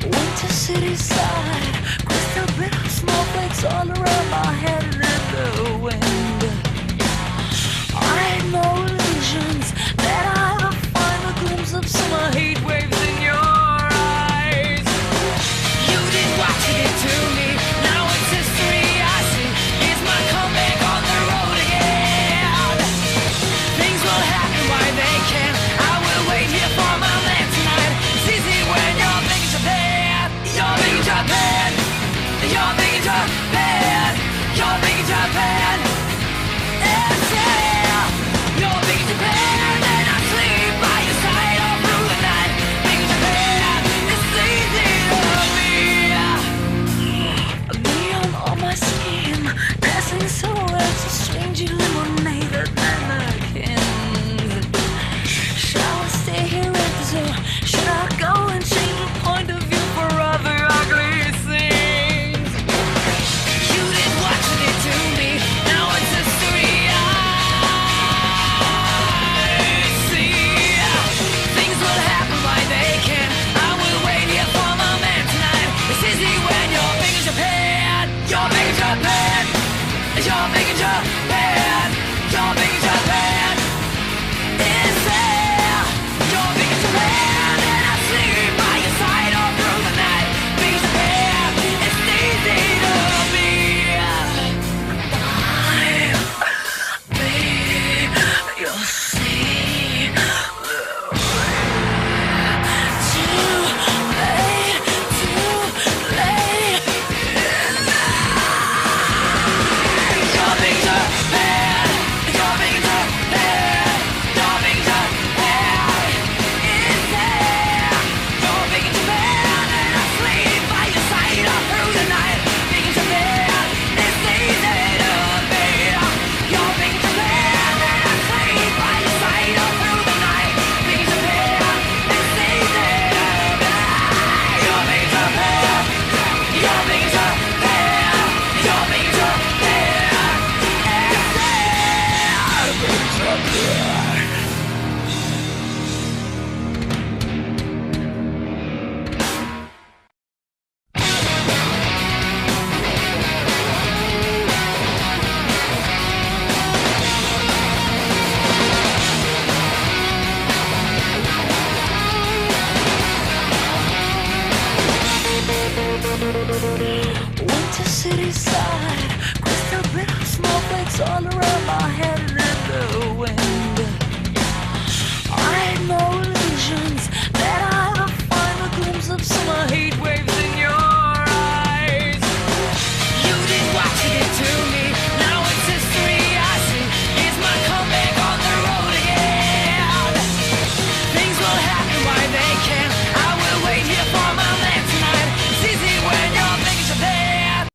Winter city side, crystal bit of snowflakes all around my head and in the wind. I had no illusions that I ever find a glimpse of summer heat waves in your eyes. You didn't watch it to me, now it's history I see. It's my comeback on the road again. Things will happen why they can. I will wait here for my man tonight. It's easy when you're big in Japan. You're big in Japan. You're big in Japan. You're big in Japan. Yes, yeah. You're big in Japan, and I sleep by your side all through the night. Big in Japan, it's easy to be. Neon on my skin, passing silhouettes of strange illuminated mannequins. Shall I stay here at the zoo? Should I go and change the point of view for other ugly things? You didn't watch it to me, now it's history I see. Things will happen why they can. I will wait here for my man tonight. It's easy when you're big in Japan. You're big in Japan. You're big in Japan. You're big in Japan. It's there. You're big in Japan, and I sleep by your side all through the night. Big in Japan, it's easy to be. You'll see. Too late, too late. You're big in Japan. You're big in Japan. You're big in Japan. It's there. You're big in Japan, and I sleep by your side all through the night. Big in Japan, it's easy to be. You're big in Japan, and I sleep by your side all through the night. Big in Japan, it's easy to be. You're big in Japan. You're big in Japan. You're big in Japan. It's there. Big in Japan. Winter city side, crystal bit of snowflakes all around my head.